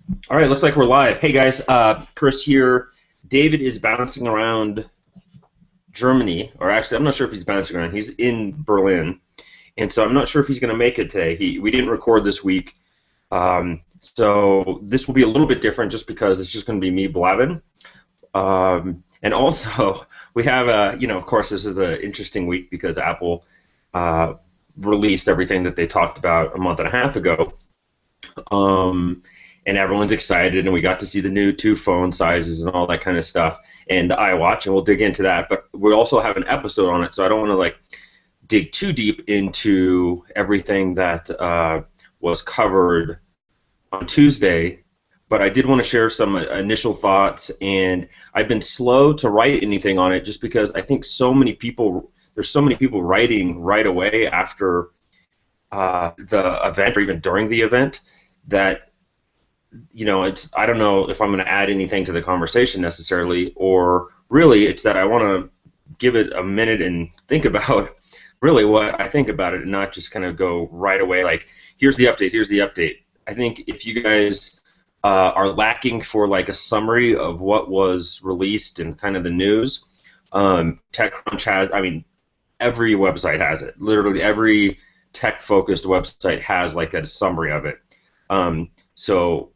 All right, looks like we're live. Hey guys, Chris here. David is bouncing around Germany, or actually, I'm not sure if he's bouncing around. He's in Berlin, and so I'm not sure if he's going to make it today. We didn't record this week, so this will be a little bit different just because it's just going to be me blabbing. And also, we have of course, this is an interesting week because Apple uh, released everything that they talked about a month and a half ago. And everyone's excited, and we got to see the new two phone sizes and all that kind of stuff, and the iWatch, and we'll dig into that. But we also have an episode on it, so I don't want to dig too deep into everything that was covered on Tuesday. But I did want to share some initial thoughts, and I've been slow to write anything on it just because I think there's so many people writing right away after the event or even during the event that I don't know if I'm going to add anything to the conversation necessarily, or really it's that I want to give it a minute and think about really what I think about it and not just kind of go right away like, here's the update, here's the update. I think if you guys are lacking for like a summary of what was released and kind of the news, TechCrunch has, I mean, every website has it. Literally every tech-focused website has like a summary of it. So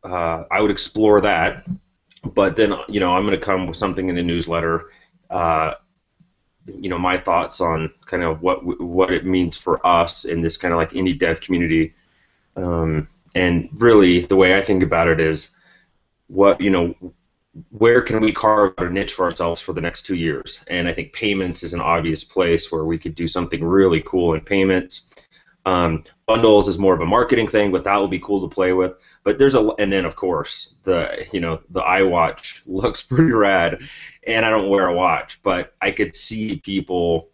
I would explore that, but then I'm going to come with something in the newsletter. My thoughts on kind of what it means for us in this kind of like indie dev community, and really the way I think about it is where can we carve a niche for ourselves for the next 2 years? And I think payments is an obvious place where we could do something really cool in payments. Bundles is more of a marketing thing, but that will be cool to play with. But and then of course the iWatch looks pretty rad, and I don't wear a watch, but I could see people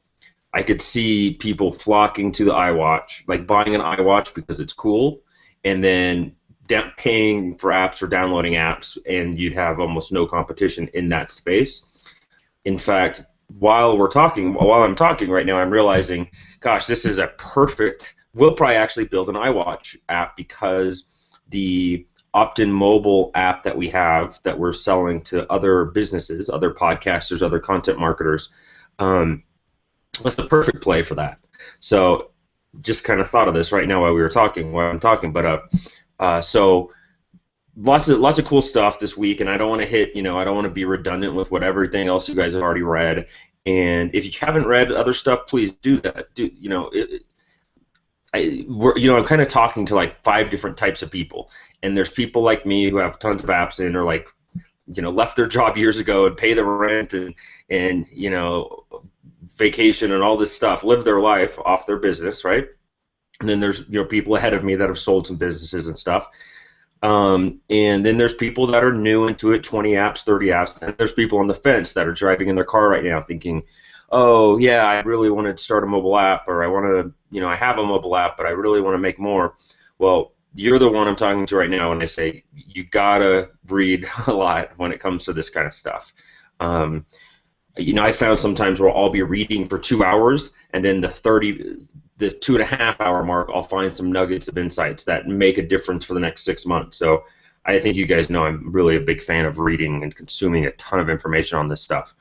flocking to the iWatch, like buying an iWatch because it's cool, and then paying for apps or downloading apps, and you'd have almost no competition in that space. In fact, while I'm talking right now, I'm realizing, gosh, this is a perfect. We'll probably actually build an iWatch app because the opt-in mobile app that we have that we're selling to other businesses, other podcasters, other content marketers, was the perfect play for that. So just kind of thought of this right now while I'm talking, but so lots of cool stuff this week, and I don't want to I don't want to be redundant with what everything else you guys have already read. And if you haven't read other stuff, please do that. I'm kind of talking to like 5 different types of people, and there's people like me who have tons of apps in, or like, left their job years ago and pay the rent and vacation and all this stuff, live their life off their business, right? And then there's people ahead of me that have sold some businesses and stuff. And then there's people that are new into it, 20 apps, 30 apps, and there's people on the fence that are driving in their car right now thinking, oh yeah, I really want to start a mobile app, or I want to, I have a mobile app, but I really want to make more. Well, you're the one I'm talking to right now, and I say you gotta read a lot when it comes to this kind of stuff. I found sometimes where I'll be reading for 2 hours, and then the 2.5 hour mark, I'll find some nuggets of insights that make a difference for the next 6 months. So I think you guys know I'm really a big fan of reading and consuming a ton of information on this stuff.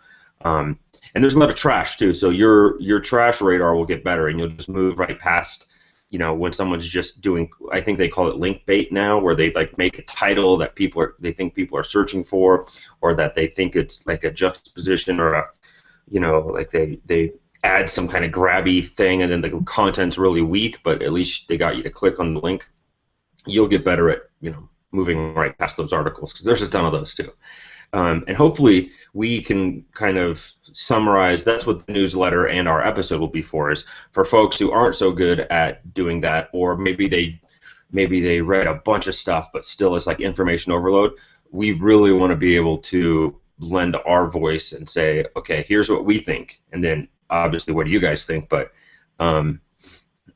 And there's a lot of trash too, so your trash radar will get better, and you'll just move right past, when someone's just doing, I think they call it link bait now, where they like make a title that they think people are searching for, or that they think it's like a juxtaposition, or like they add some kind of grabby thing, and then the content's really weak, but at least they got you to click on the link. You'll get better at moving right past those articles, because there's a ton of those too. And hopefully we can kind of summarize. That's what the newsletter and our episode will be for, is for folks who aren't so good at doing that, or maybe they read a bunch of stuff but still it's like information overload. We really want to be able to lend our voice and say, okay, here's what we think, and then obviously what do you guys think, but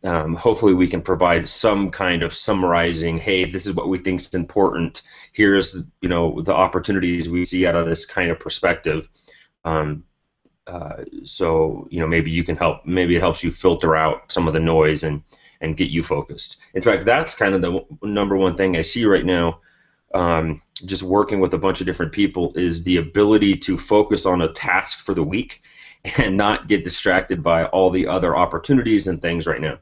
hopefully we can provide some kind of summarizing, hey, this is what we think is important, here's the opportunities we see out of this kind of perspective. So maybe you can help, maybe it helps you filter out some of the noise and get you focused. In fact, that's kind of the number one thing I see right now just working with a bunch of different people is the ability to focus on a task for the week and not get distracted by all the other opportunities and things right now.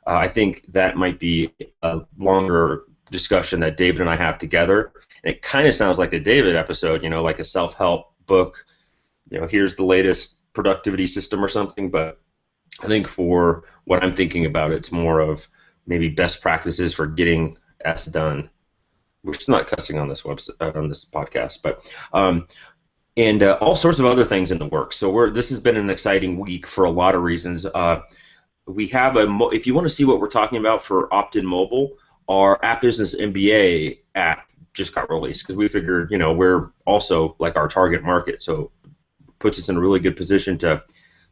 I think that might be a longer discussion that David and I have together. And it kind of sounds like a David episode, like a self-help book. Here's the latest productivity system or something. But I think for what I'm thinking about, it's more of maybe best practices for getting S done. We're still not cussing on this website, on this podcast, but and all sorts of other things in the works. So this has been an exciting week for a lot of reasons. We have if you want to see what we're talking about for Opt-in Mobile, our App Business MBA app just got released because we figured, we're also like our target market, so it puts us in a really good position to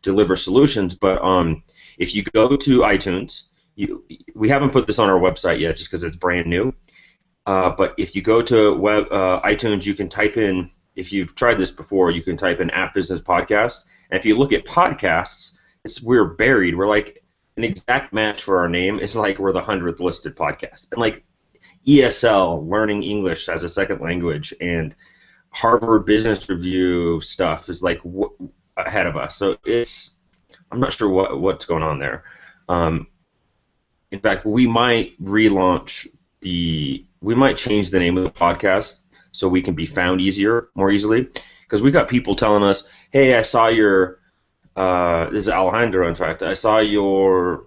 deliver solutions. But if you go to iTunes, we haven't put this on our website yet just because it's brand new. But if you go to iTunes, you can type in, if you've tried this before, you can type in App Business Podcast. And if you look at podcasts, we're buried. We're like an exact match for our name. It's like we're the 100th listed podcast. And like ESL, learning English as a second language, and Harvard Business Review stuff is like ahead of us. So I'm not sure what's going on there. In fact, we might change the name of the podcast so we can be found more easily, because we got people telling us, hey, I saw your, this is Alejandro, in fact, I saw your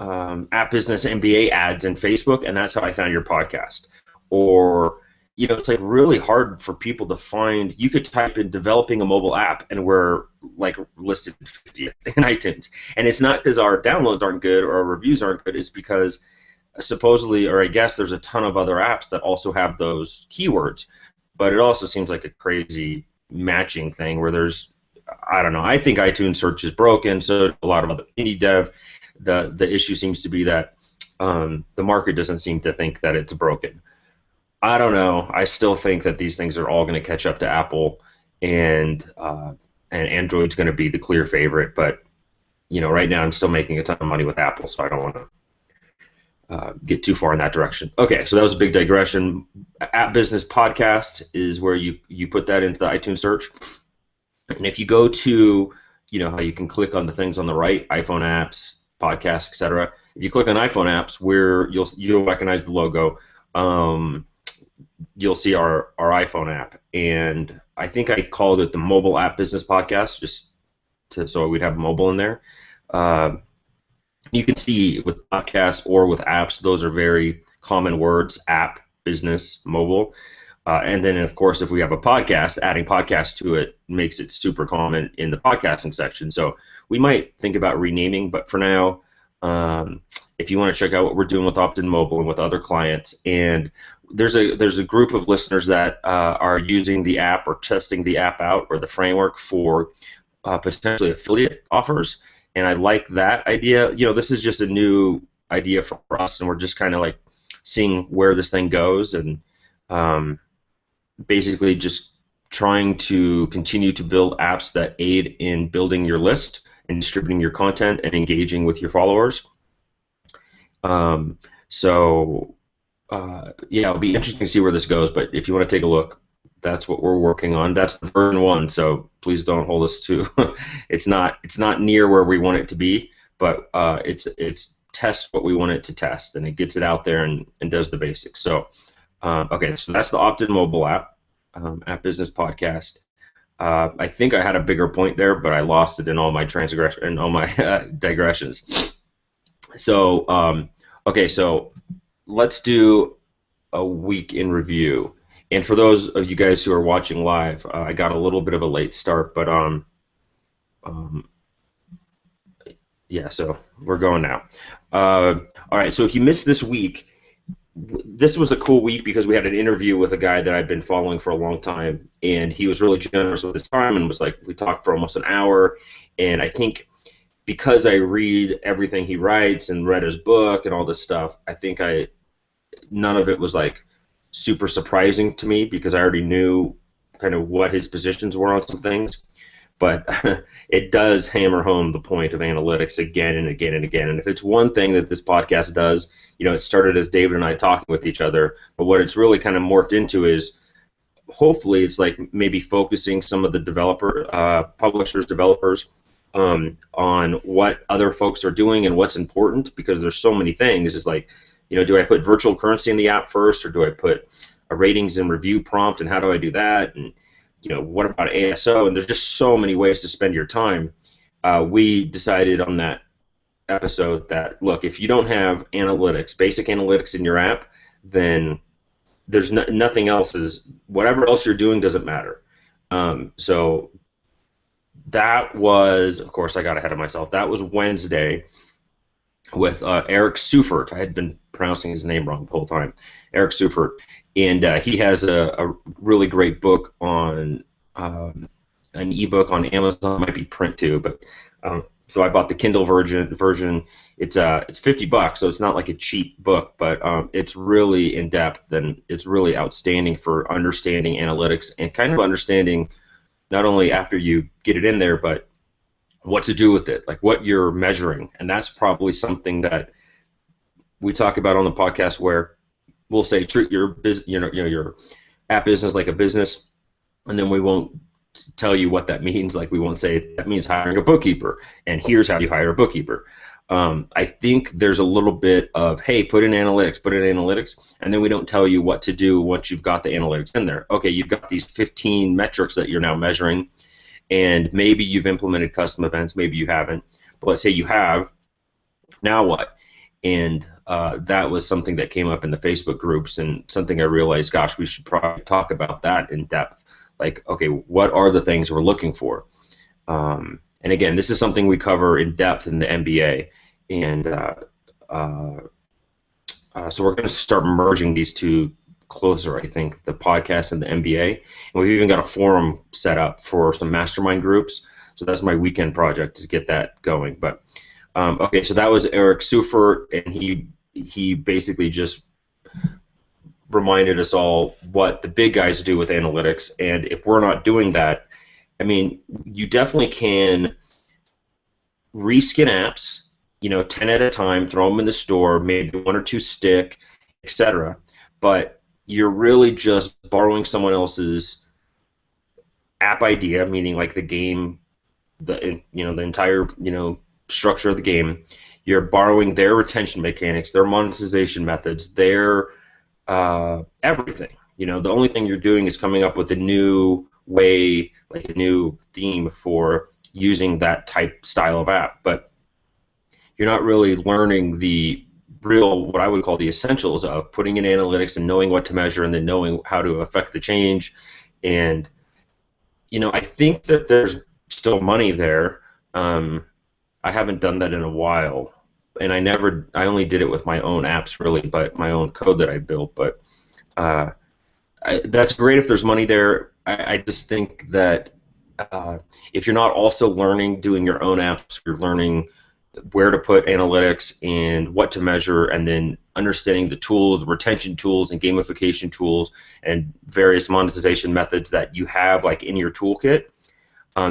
App Business MBA ads in Facebook, and that's how I found your podcast. Or, it's like really hard for people to find. You could type in developing a mobile app, and we're like listed 50th in iTunes. And it's not because our downloads aren't good or our reviews aren't good, it's because supposedly, or I guess there's a ton of other apps that also have those keywords, but it also seems like a crazy matching thing where I don't know, I think iTunes search is broken, so a lot of other indie dev, the issue seems to be that the market doesn't seem to think that it's broken. I don't know, I still think that these things are all going to catch up to Apple, and Android's going to be the clear favorite, but right now I'm still making a ton of money with Apple, so I don't want to get too far in that direction. Okay, so that was a big digression. App Business Podcast is where you put that into the iTunes search. And if you go to, how you can click on the things on the right, iPhone apps, podcasts, etc. If you click on iPhone apps, where you'll recognize the logo, you'll see our iPhone app. And I think I called it the Mobile App Business Podcast, so we'd have mobile in there. You can see with podcasts or with apps, those are very common words: app, business, mobile. And then, of course, if we have a podcast, adding podcast to it makes it super common in the podcasting section. So we might think about renaming, but for now, if you want to check out what we're doing with Opt-in Mobile and with other clients, and there's a group of listeners that are using the app or testing the app out or the framework for potentially affiliate offers. And I like that idea. This is just a new idea for us, and we're just kind of like seeing where this thing goes, and basically just trying to continue to build apps that aid in building your list and distributing your content and engaging with your followers. Yeah, it'll be interesting to see where this goes, but if you want to take a look, that's what we're working on. That's the version 1, so please don't hold us to it's not near where we want it to be, but it's tests what we want it to test, and it gets it out there and does the basics. So okay, so that's the Opt-in Mobile app, App Business Podcast. I think I had a bigger point there, but I lost it in all my digressions. So okay, so let's do a week in review. And for those of you guys who are watching live, I got a little bit of a late start, but yeah, so we're going now. All right, so if you missed this week, this was a cool week because we had an interview with a guy that I've been following for a long time, and he was really generous with his time and was like, we talked for almost an hour, and I think because I read everything he writes and read his book and all this stuff, I think none of it was like super surprising to me because I already knew kind of what his positions were on some things. but it does hammer home the point of analytics again and again and again. And if it's one thing that this podcast does, it started as David and I talking with each other, but what it's really kind of morphed into is, hopefully, it's like maybe focusing some of the publishers, developers, on what other folks are doing and what's important, because there's so many things. It's like, do I put virtual currency in the app first, or do I put a ratings and review prompt, and how do I do that? And what about ASO? And there's just so many ways to spend your time. We decided on that episode that, look, if you don't have analytics, basic analytics in your app, then there's nothing else. Whatever else you're doing doesn't matter. So that was, of course, I got ahead of myself. That was Wednesday with Eric Seufert. I had been pronouncing his name wrong the whole time. Eric Seufert. And he has a really great book on an ebook on Amazon. It might be print too, but so I bought the Kindle version. It's $50, so it's not like a cheap book, but it's really in depth, and it's really outstanding for understanding analytics and kind of understanding not only after you get it in there, but what to do with it, like what you're measuring. And that's probably something that we talk about on the podcast, where we'll say treat your your app business like a business, and then we won't tell you what that means. Like, we won't say that means hiring a bookkeeper, and here's how you hire a bookkeeper. I think there's a little bit of, hey, put in analytics, and then we don't tell you what to do once you've got the analytics in there. Okay, you've got these 15 metrics that you're now measuring, and maybe you've implemented custom events, maybe you haven't, but let's say you have. Now what? And that was something that came up in the Facebook groups, and something I realized, gosh, we should probably talk about that in depth. Like, okay, what are the things we're looking for? And again, this is something we cover in depth in the MBA, and so we're going to start merging these two closer, I think, the podcast and the MBA. And we've even got a forum set up for some mastermind groups, so that's my weekend project, to get that going. But okay, so that was Eric Seufert, and he basically just reminded us all what the big guys do with analytics, and if we're not doing that, I mean, you definitely can reskin apps, 10 at a time, throw them in the store, maybe 1 or 2 stick, etc. But you're really just borrowing someone else's app idea, meaning like the game, the entire structure of the game. You're borrowing their retention mechanics, their monetization methods, their everything. The only thing you're doing is coming up with a new way, like a new theme for using that type style of app, but you're not really learning the real, what I would call the essentials of putting in analytics and knowing what to measure, and then knowing how to affect the change. And I think that there's still money there. I haven't done that in a while, and I only did it with my own apps, really, but my own code that I built. But that's great if there's money there. I just think that if you're not also learning, doing your own apps, you're learning where to put analytics and what to measure, and then understanding the tools, retention tools and gamification tools and various monetization methods that you have like in your toolkit,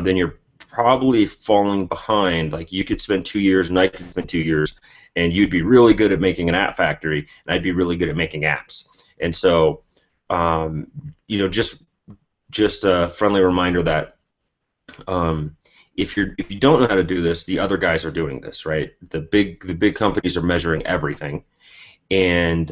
then you're probably falling behind. Like, you could spend 2 years and I could spend 2 years, and you'd be really good at making an app factory, and I'd be really good at making apps. And so just a friendly reminder that if you don't know how to do this, the other guys are doing this, right? The big companies are measuring everything, and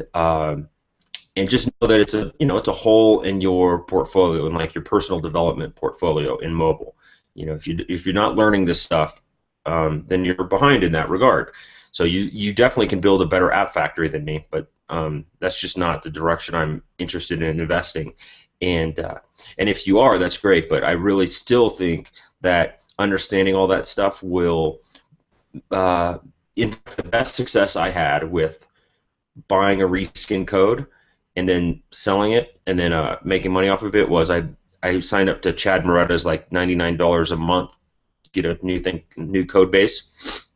just know that it's a hole in your portfolio, in like your personal development portfolio in mobile. If you're not learning this stuff, then you're behind in that regard. So you definitely can build a better app factory than me, but that's just not the direction I'm interested in investing. And if you are, that's great. But I really still think that understanding all that stuff will, in the best success I had with buying a reskin code and then selling it and then making money off of it, was I signed up to Chad Moretta's like $99 a month to get a new code base,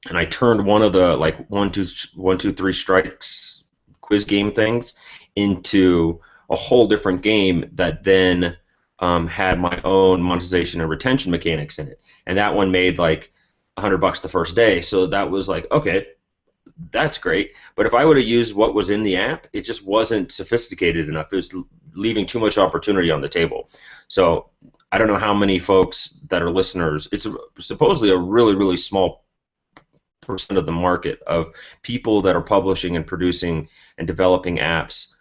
and I turned one of the like 1, 2, 3 strikes quiz game things into a whole different game that then had my own monetization and retention mechanics in it, and that one made like $100 the first day. So that was like, okay, that's great. But if I would have used what was in the app, it just wasn't sophisticated enough. It was leaving too much opportunity on the table. So I don't know how many folks that are listeners. It's supposedly a really, really small percent of the market of people that are publishing and producing and developing apps.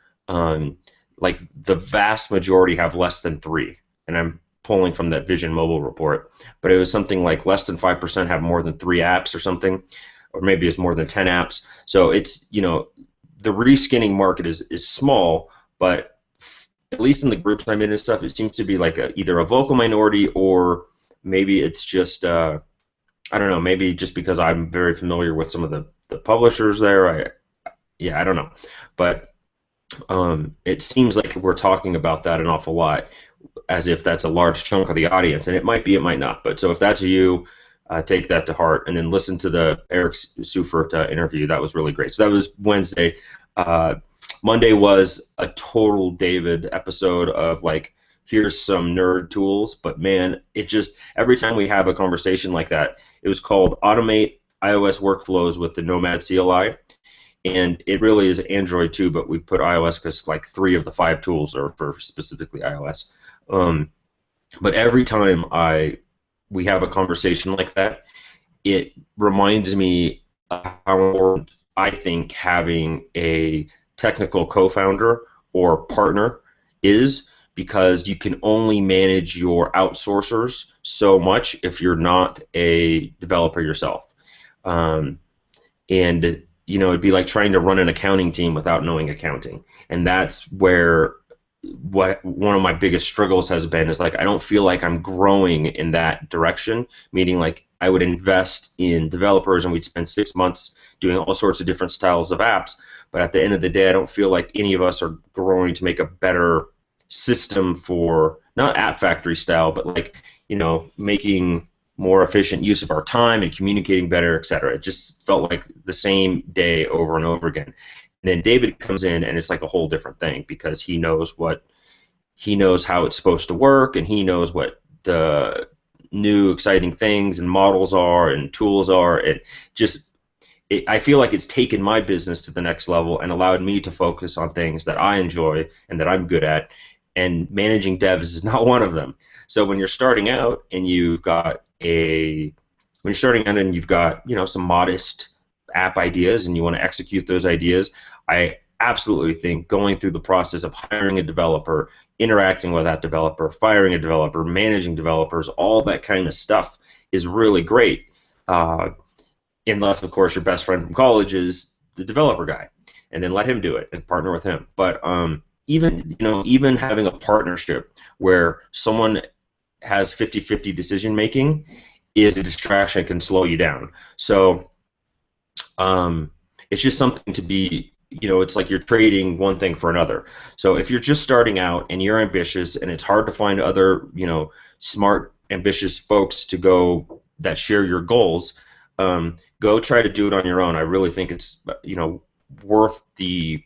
Like the vast majority have less than 3, and I'm pulling from that Vision Mobile report, but it was something like less than 5% have more than 3 apps or something, or maybe it's more than 10 apps. So it's, the reskinning market is small, but at least in the groups I'm in and stuff, it seems to be like either a vocal minority, or maybe it's just I don't know, maybe just because I'm very familiar with some of the publishers there. I don't know, but it seems like we're talking about that an awful lot, as if that's a large chunk of the audience, and it might be, it might not. But so if that's you, take that to heart, and then listen to the Eric Seufert interview. That was really great. So that was Wednesday. Monday was a total David episode of like, here's some nerd tools, but man, it just, every time we have a conversation like that, it was called Automate iOS Workflows with the Nomad-CLI. And it really is Android too, but we put iOS because like 3 of the 5 tools are for specifically iOS. But every time we have a conversation like that, it reminds me of how important I think having a technical co-founder or partner is, because you can only manage your outsourcers so much if you're not a developer yourself. And it'd be like trying to run an accounting team without knowing accounting. And that's where one of my biggest struggles has been, is like, I don't feel like I'm growing in that direction, meaning like I would invest in developers and we'd spend 6 months doing all sorts of different styles of apps, but at the end of the day, I don't feel like any of us are growing to make a better system for, not App Factory style, but like, making more efficient use of our time and communicating better, etc. It just felt like the same day over and over again. And then David comes in, and it's like a whole different thing, because he knows how it's supposed to work, and he knows what the new exciting things and models are and tools are. I feel like it's taken my business to the next level and allowed me to focus on things that I enjoy and that I'm good at. And managing devs is not one of them. So when you're starting out and you've got some modest app ideas and you want to execute those ideas, I absolutely think going through the process of hiring a developer, interacting with that developer, firing a developer, managing developers, all that kind of stuff is really great. Unless, of course, your best friend from college is the developer guy, and then let him do it and partner with him. But even having a partnership where someone has 50-50 decision making is a distraction, can slow you down. So it's just something to be, it's like you're trading one thing for another. So if you're just starting out and you're ambitious and it's hard to find other, smart, ambitious folks to go that share your goals, go try to do it on your own. I really think it's, worth the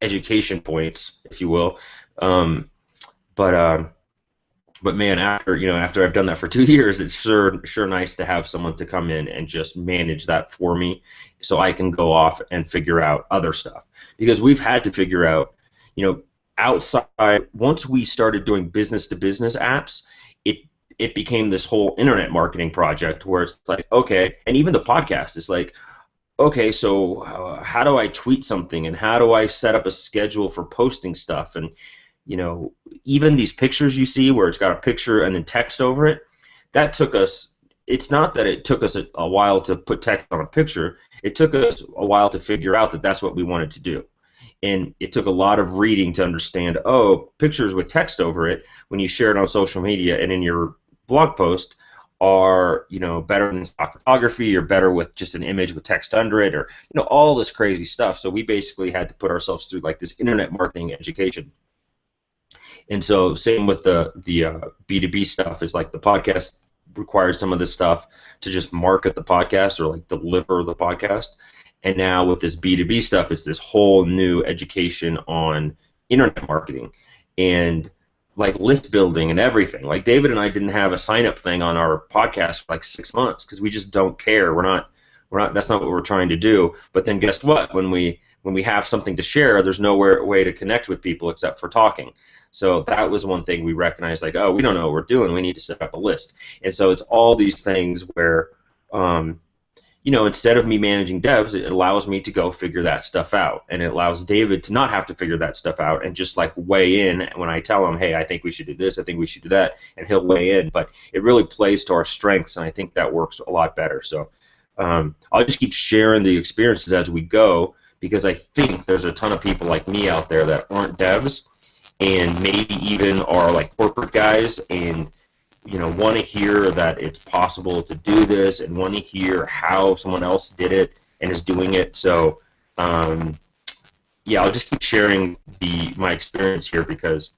education points, if you will. But man, after I've done that for 2 years, it's sure nice to have someone to come in and just manage that for me, so I can go off and figure out other stuff. Because we've had to figure out, outside, once we started doing business-to-business apps, it became this whole internet marketing project where it's like, okay, and even the podcast is like, okay, so how do I tweet something, and how do I set up a schedule for posting stuff? And even these pictures you see where it's got a picture and then text over it, that took us, it's not that it took us a while to put text on a picture, it took us a while to figure out that that's what we wanted to do. And it took a lot of reading to understand, pictures with text over it, when you share it on social media and in your blog post, are better than stock photography, or better with just an image with text under it, or all this crazy stuff. So we basically had to put ourselves through like this internet marketing education. And so same with the B2B stuff, is like the podcast required some of this stuff to just market the podcast or like deliver the podcast. And now with this B2B stuff, it's this whole new education on internet marketing. And like list building and everything. Like David and I didn't have a sign up thing on our podcast for like 6 months because we just don't care. We're not. That's not what we're trying to do. But then guess what? When we have something to share, there's no way to connect with people except for talking. So that was one thing we recognized. Like, oh, we don't know what we're doing. We need to set up a list. And so it's all these things where, instead of me managing devs, it allows me to go figure that stuff out, and it allows David to not have to figure that stuff out and just like weigh in when I tell him, hey, I think we should do this, I think we should do that, and he'll weigh in. But it really plays to our strengths, and I think that works a lot better. So I'll just keep sharing the experiences as we go, because I think there's a ton of people like me out there that aren't devs and maybe even are like corporate guys and want to hear that it's possible to do this and want to hear how someone else did it and is doing it. So I'll just keep sharing my experience here, because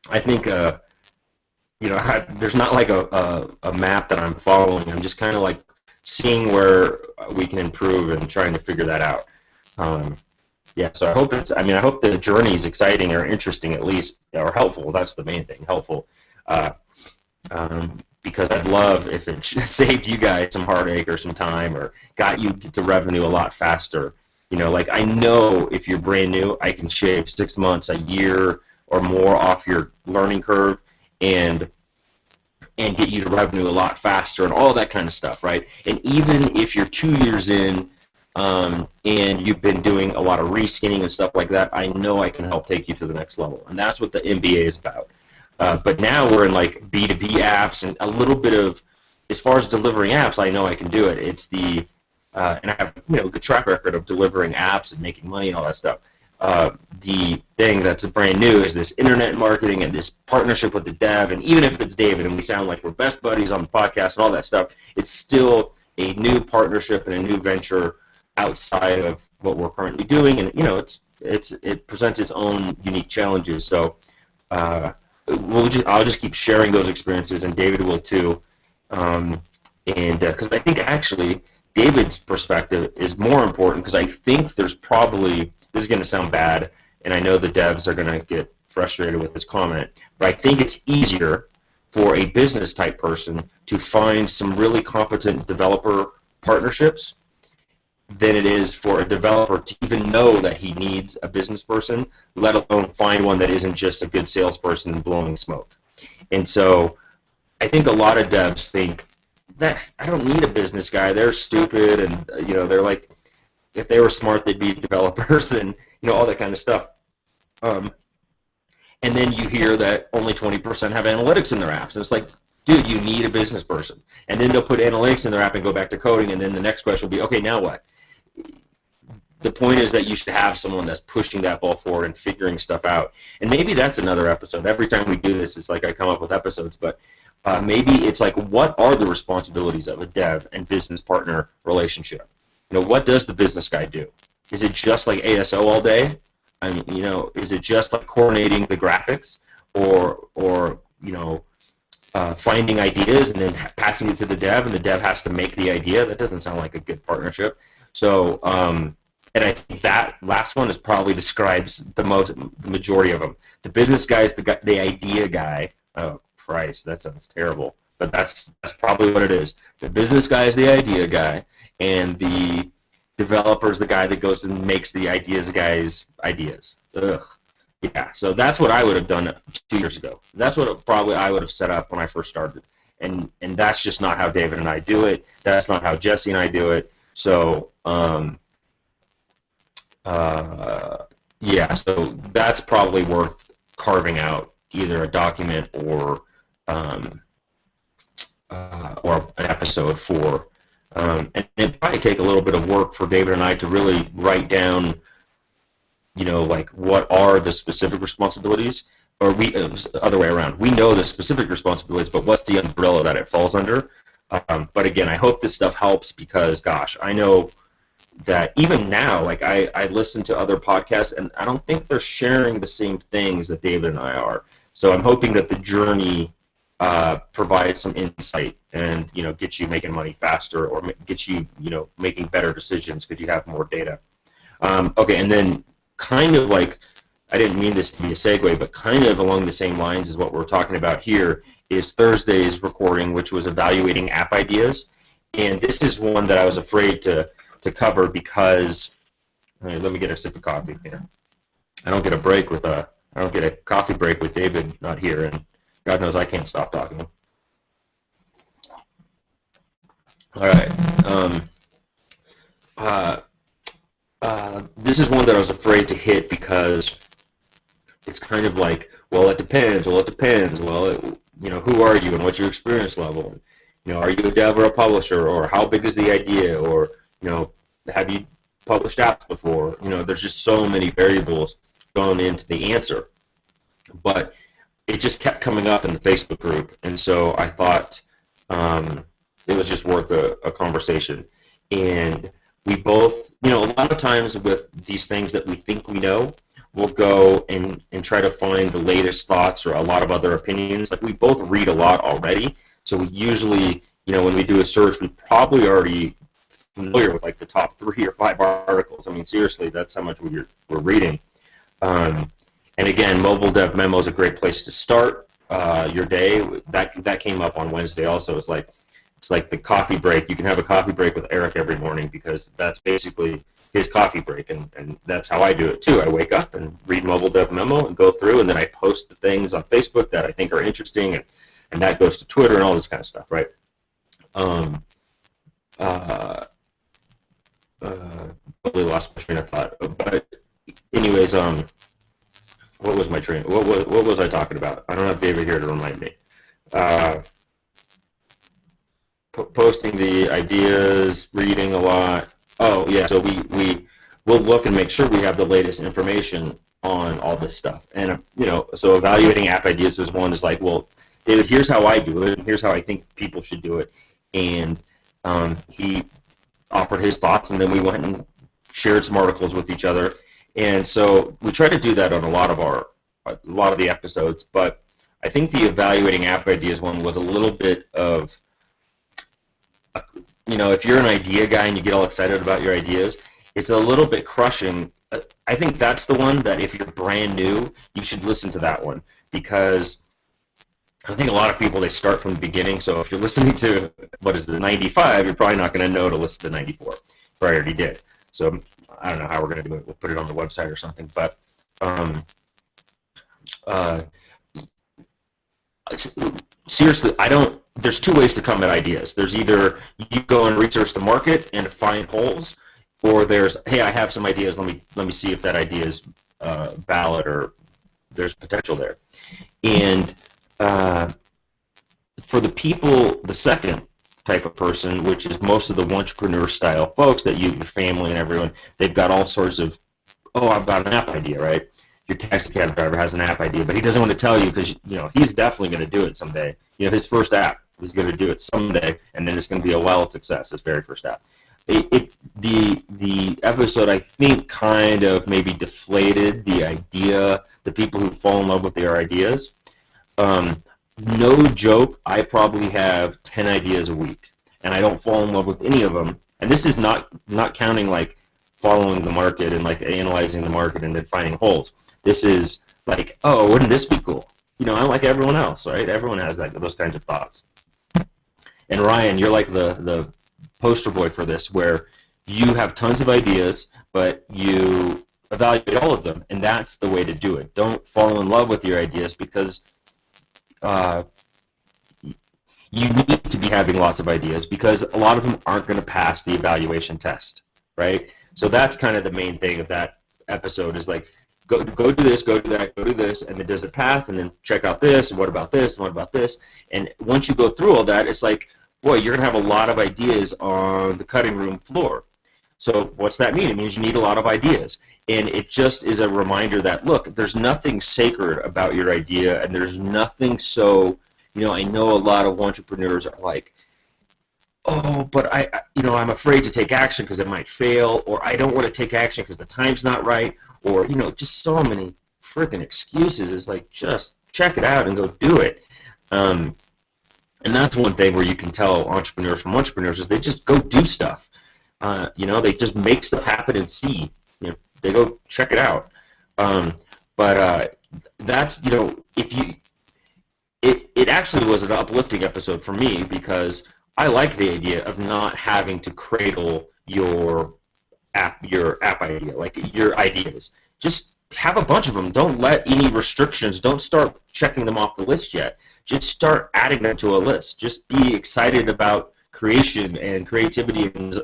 I think there's not like a map that I'm following. I'm just kind of like seeing where we can improve and trying to figure that out. So I hope I hope the journey is exciting or interesting, at least, or helpful. That's the main thing, helpful. Because I'd love if it saved you guys some heartache or some time or got you to revenue a lot faster. Like I know if you're brand new, I can shave 6 months, a year, or more off your learning curve and get you to revenue a lot faster and all that kind of stuff, right? And even if you're 2 years in and you've been doing a lot of reskinning and stuff like that, I know I can help take you to the next level. And that's what the MBA is about. But now we're in like B2B apps and a little bit of, as far as delivering apps, I know I can do it. It's the, and I have a good track record of delivering apps and making money and all that stuff. The thing that's brand new is this internet marketing and this partnership with the dev, and even if it's David and we sound like we're best buddies on the podcast and all that stuff, it's still a new partnership and a new venture outside of what we're currently doing, and it presents its own unique challenges. So I'll just keep sharing those experiences, and David will too, and because I think actually David's perspective is more important, because I think there's probably, this is going to sound bad, and I know the devs are going to get frustrated with this comment, but I think it's easier for a business type person to find some really competent developer partnerships than it is for a developer to even know that he needs a business person, let alone find one that isn't just a good salesperson blowing smoke. And so I think a lot of devs think that I don't need a business guy, they're stupid, and they're like, if they were smart, they'd be developers, and all that kind of stuff. And then you hear that only 20% have analytics in their apps. And it's like, dude, you need a business person. And then they'll put analytics in their app and go back to coding, and then the next question will be, okay, now what? The point is that you should have someone that's pushing that ball forward and figuring stuff out. And maybe that's another episode. Every time we do this, it's like I come up with episodes, but maybe it's like, what are the responsibilities of a dev and business partner relationship? What does the business guy do? Is it just like ASO all day? I mean, is it just like coordinating the graphics, or finding ideas and then passing it to the dev, and the dev has to make the idea? That doesn't sound like a good partnership. So, and I think that last one is probably describes the majority of them. The business guy is the idea guy. Oh Christ, that sounds terrible, but that's probably what it is. The business guy is the idea guy, and the developer is the guy that goes and makes the ideas guy's ideas. Ugh. Yeah, so that's what I would have done 2 years ago. That's what probably I would have set up when I first started, and that's just not how David and I do it. That's not how Jesse and I do it. So so that's probably worth carving out either a document or an episode for. And it'd probably take a little bit of work for David and I to really write down, like what are the specific responsibilities, or other way around. We know the specific responsibilities, but what's the umbrella that it falls under? But again, I hope this stuff helps, because, gosh, I know that even now, like I listen to other podcasts, and I don't think they're sharing the same things that David and I are. So I'm hoping that the journey provides some insight and gets you making money faster, or gets you making better decisions because you have more data. Okay, and then kind of like I didn't mean this to be a segue, but kind of along the same lines as what we're talking about here is Thursday's recording, which was evaluating app ideas. And this is one that I was afraid to cover because, let me get a sip of coffee here. I don't get a coffee break with David not here, and God knows I can't stop talking. All right. This is one that I was afraid to hit because it's kind of like, well, it depends. Well, it depends. Well, who are you and what's your experience level? Are you a dev or a publisher, or how big is the idea, or have you published apps before? There's just so many variables going into the answer. But it just kept coming up in the Facebook group, and so I thought it was just worth a conversation. And we both, a lot of times with these things that we think we know, we'll go and try to find the latest thoughts or a lot of other opinions. Like, we both read a lot already, so we usually, when we do a search, we probably already familiar with like the top 3 or 5 articles. I mean, seriously, that's how much we're reading. And again, Mobile Dev Memo is a great place to start your day. That came up on Wednesday also. It's like the coffee break. You can have a coffee break with Eric every morning because that's basically his coffee break, and that's how I do it too. I wake up and read Mobile Dev Memo and go through, and then I post the things on Facebook that I think are interesting, and that goes to Twitter and all this kind of stuff, right? Totally lost my train of thought. But anyways, what was my train? What was I talking about? I don't have David here to remind me. Posting the ideas, reading a lot. Oh yeah, so we'll look and make sure we have the latest information on all this stuff. And so evaluating app ideas was one. Is like, well, David, here's how I do it, and here's how I think people should do it. And he offered his thoughts, and then we went and shared some articles with each other. And so we try to do that on a lot of the episodes. But I think the evaluating app ideas one was a little bit of, if you're an idea guy and you get all excited about your ideas, it's a little bit crushing. I think that's the one that if you're brand new, you should listen to that one, because I think a lot of people, they start from the beginning. So if you're listening to, 95, you're probably not going to know to listen to 94. But I already did. So I don't know how we're going to do it. We'll put it on the website or something. But seriously, there's 2 ways to come at ideas. There's either you go and research the market and find holes, or there's, hey, I have some ideas. Let me see if that idea is valid or there's potential there. And for the people, the second type of person, which is most of the entrepreneur style folks that your family and everyone, they've got all sorts of, I've got an app idea, right? Your taxi cab driver has an app idea, but he doesn't want to tell you because he's definitely going to do it someday. His first app, he's going to do it someday, and then it's going to be a wild success. His very first app. The episode, I think, kind of maybe deflated the idea. The people who fall in love with their ideas. No joke, I probably have 10 ideas a week, and I don't fall in love with any of them. And this is not counting like following the market and like analyzing the market and then finding holes. This is like, wouldn't this be cool? I'm like everyone else, right? Everyone has those kinds of thoughts. And Ryan, you're like the poster boy for this, where you have tons of ideas, but you evaluate all of them, and that's the way to do it. Don't fall in love with your ideas, because you need to be having lots of ideas, because a lot of them aren't going to pass the evaluation test, right? So that's kind of the main thing of that episode, is like, go do this, go do that, go do this, and then does it pass, and then check out this, and what about this, and what about this? And once you go through all that, it's like, boy, you're going to have a lot of ideas on the cutting room floor. So what's that mean? It means you need a lot of ideas. And it just is a reminder that, look, there's nothing sacred about your idea, and there's nothing so, I know a lot of entrepreneurs are like, but I'm afraid to take action because it might fail, or I don't want to take action because the time's not right, or, just so many freaking excuses. It's like, just check it out and go do it. And that's one thing where you can tell entrepreneurs from entrepreneurs is they just go do stuff. They just make stuff happen and see. They go check it out. But that's, if you, it actually was an uplifting episode for me because I like the idea of not having to cradle your app idea, like your ideas. Just have a bunch of them. Don't let any restrictions. Don't start checking them off the list yet. Just start adding them to a list. Just be excited about creation and creativity and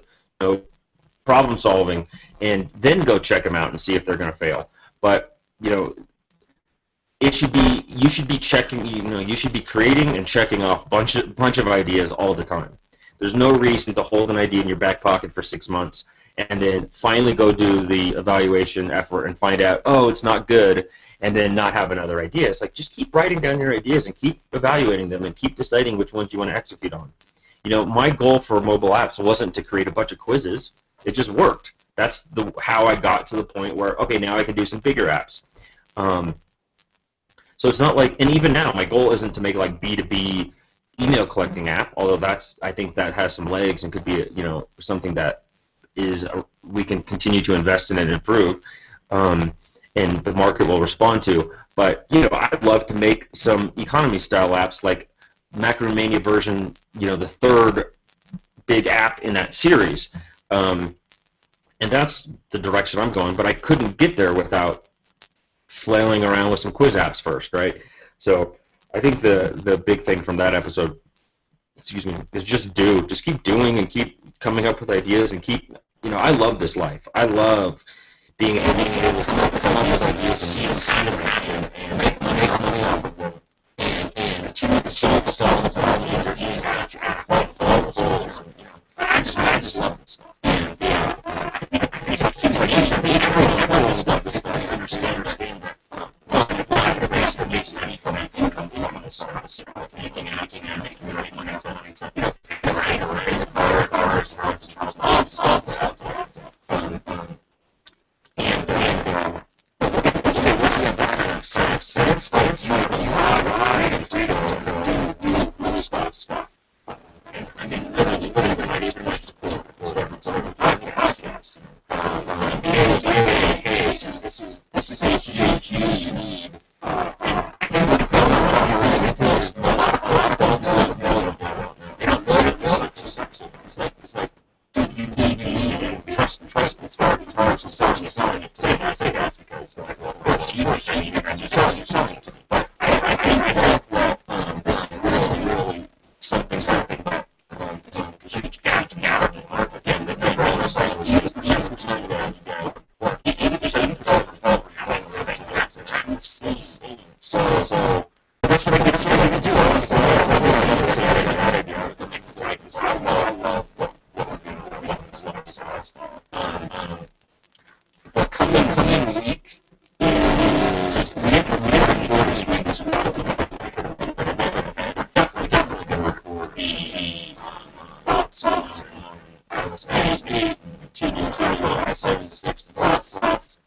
problem solving, and then go check them out and see if they're going to fail. But you should be checking. You should be creating and checking off bunch of ideas all the time. There's no reason to hold an idea in your back pocket for 6 months and then finally go do the evaluation effort and find out, oh, it's not good, and then not have another idea. It's like, just keep writing down your ideas and keep evaluating them and keep deciding which ones you want to execute on. My goal for mobile apps wasn't to create a bunch of quizzes. It just worked. That's how I got to the point where, okay, now I can do some bigger apps. So it's not like, and even now, my goal isn't to make like B2B email collecting app, although I think that has some legs and could be something that we can continue to invest in and improve, and the market will respond to. But I'd love to make some economy style apps like Macromania version, the third big app in that series, and that's the direction I'm going. But I couldn't get there without flailing around with some quiz apps first, right? So I think the big thing from that episode, is just keep doing and keep coming up with ideas and keep, I love this life. I love being able to come up with ideas and see them happen and make money off of them and continue to solve problems that are easy to act like goals. I just love this stuff. And it's like everyone stuff this stuff. I understand that. The base that makes anything income from this service, making money This is a huge need. It's like you need trust. It's hard to sell you something. I say that because you selling to me. But I think that this is really something that it's a huge gap in the market. Again, the role is like 80% of so that's what I can do. The coming week is this week as well. Definitely going to record the thoughts on iOS 8 and 2.25, 7, 6, and 6.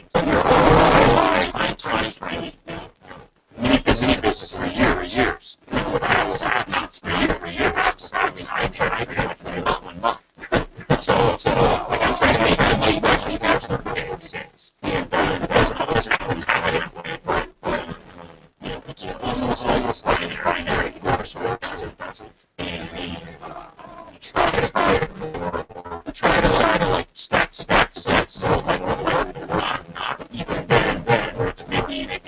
So your ROI time frame, many businesses for years. It's for years. I mean, I try for about 1 month. So like I'm trying to make years for days. And there's always kind of but it's almost like a primary course or it doesn't. And we try to like stack so like not even then where it's maybe it's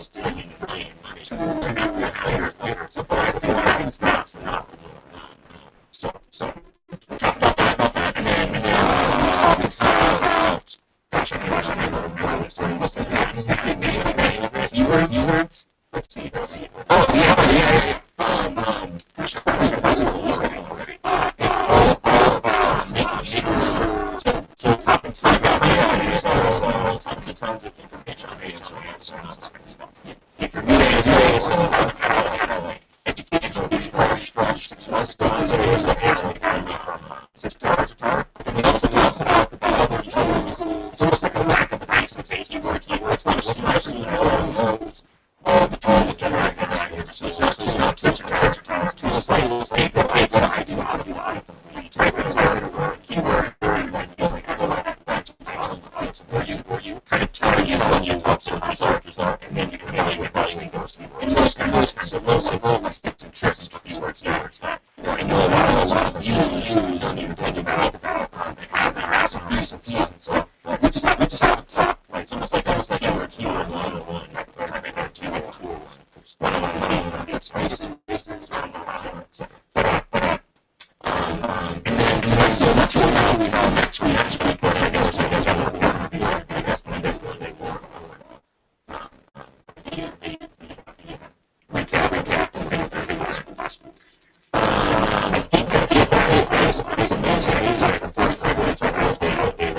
still in the brain to years later. So but I think it's not so talk about that and then talking about keywords. Let's see. Oh yeah. It's all about making sure. So talking about tons of information stuff. If you're new to say educational fresh 6 months ago, and we also talk about other tools. It's almost like a lack of basics. Keywords, not just all the tools generate tools like keyword where you kind of tell you what searches are, and then you can evaluate those keywords. And those tips and tricks for keywords that I know a lot of us use and even tend to talk about and have some recent seasons. So we just haven't talked. Right? It's almost like keywords 101. Two tools. One-on-one space. And then so that's what we have next week, which I guess Monday for recap of last week. I think that's it. It's amazing. For 45 minutes right now,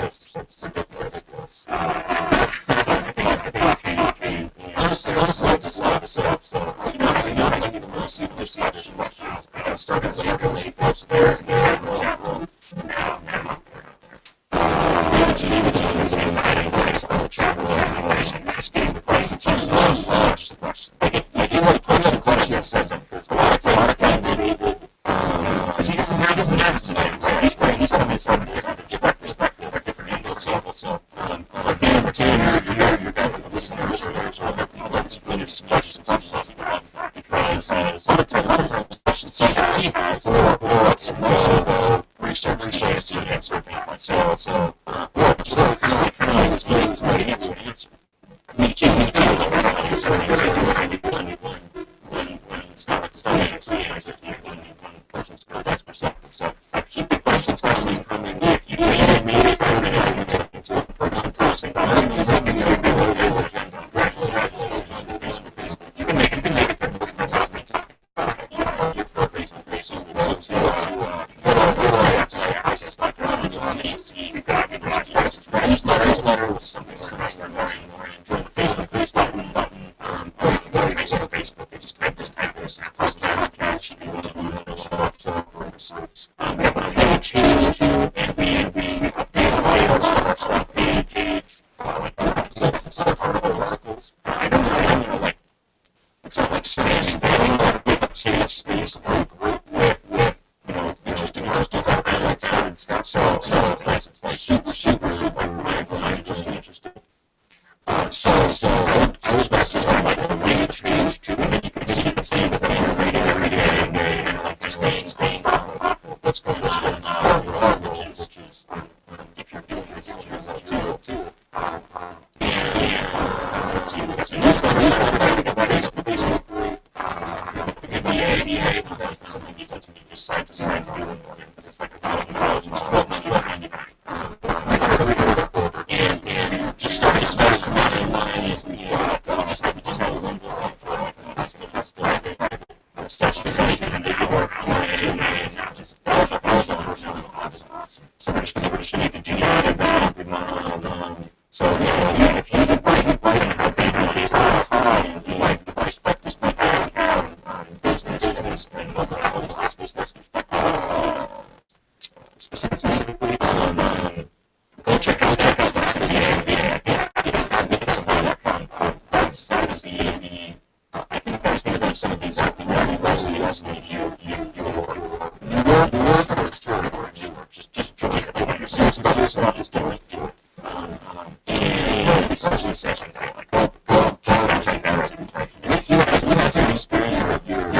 it's ridiculous. I think it's the biggest thing. Honestly, I just love this stuff. So, I don't even really see questions. I started circulating folks there. Now. Specifically some serious stuff is going to do it. And essentially sessions say like, go take that. And if you have an experience where you're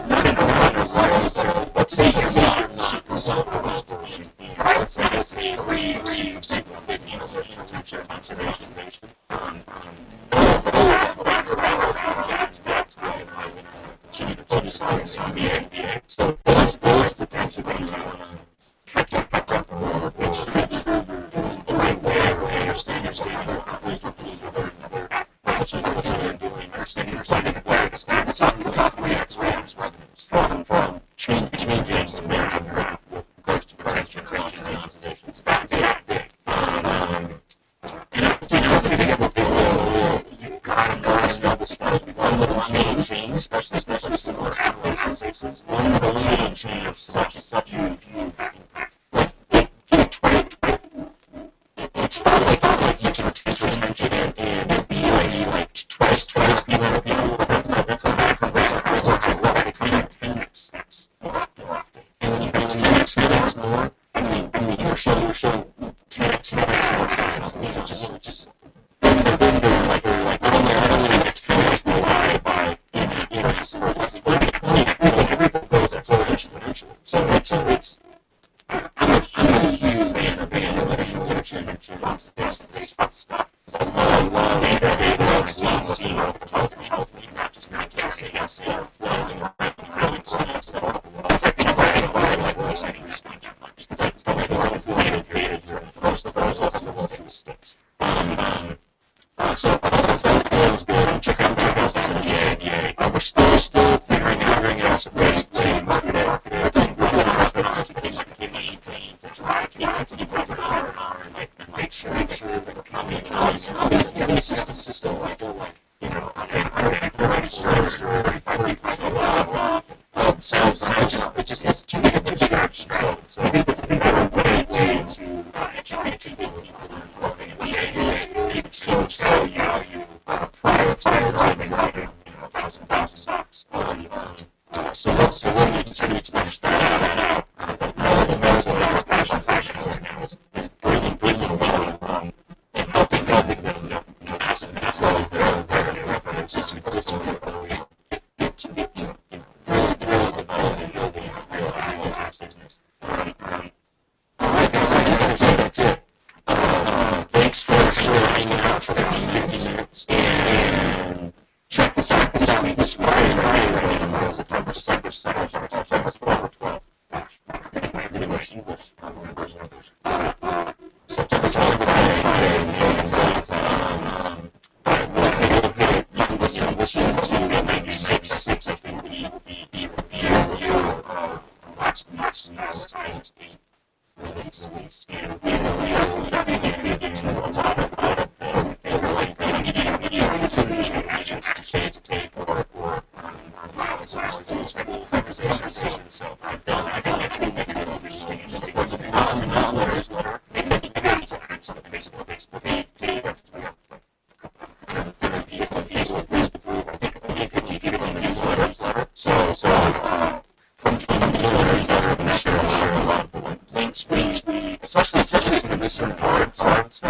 not in the so let's say you're super restoration. Let's say it's the super conservation. So those are the types of things you want to catch up on, make sure you're the right way, understand what companies are doing, what they're doing, understanding what it's not reacts from changes to managing your approach to prevention and organizations. That's big. And I would say to get with you've got to notice the stuff. One little change, especially similar organizations, one little change, such huge impact. It's not like you can reduce retention and be like twice the amount of people. That's not bad. That's okay. It's kind of 10 minutes. And when you 10 minutes more, and you're showing 10 minutes more changes, just like not only I get 10 minutes more by just everything goes exponentially. So it's I'm a huge fan of literature stuff. So I've seen healthy, not just essay flowing around stuff. It's like why I like those ideas much. It's like most of those sticks. So that sounds good. Check out this ABA. We're still figuring out some ways to market it. To try to keep it and make sure that we're coming and all these systems still like it's too much. So I think the better way to educate people involving in the is show you how you prioritize and writing thousands stocks. So we're going to continue to push that out. And that's what our passion is now is bringing along and helping them pass along their existing capability to get to really develop and building a real agile business. All right, guys, I think that's it. Thanks for hanging out for 50 minutes and check this out this Friday right September 12th. English. September 12th, Friday, and you can listen to maybe 6, I think, the review of last week's release, and I think they did a lot of it, and really agents to take or conversation. So I've done next week interesting. But if you're not on the newsletter, maybe it's on the Facebook page. Facebook group. I think 50 people in the newsletter. So come join the newsletter. I'm going to share a lot of links. We especially this in hard stuff.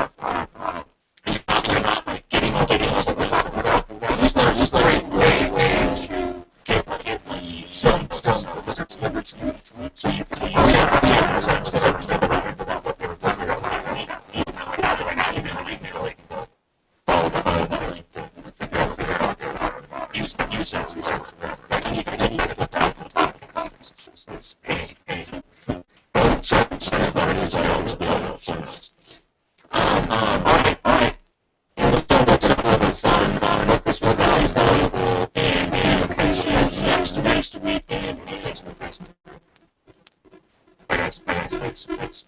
You're not like getting all the links. Newsletters is a great way to get the show visits over to you. So you can about what they were doing. Email, follow the link to figure out what use that resource. And you can put that on top of this. All right. And let's double check what's on what this webinar is valuable and next week and next week. Thanks.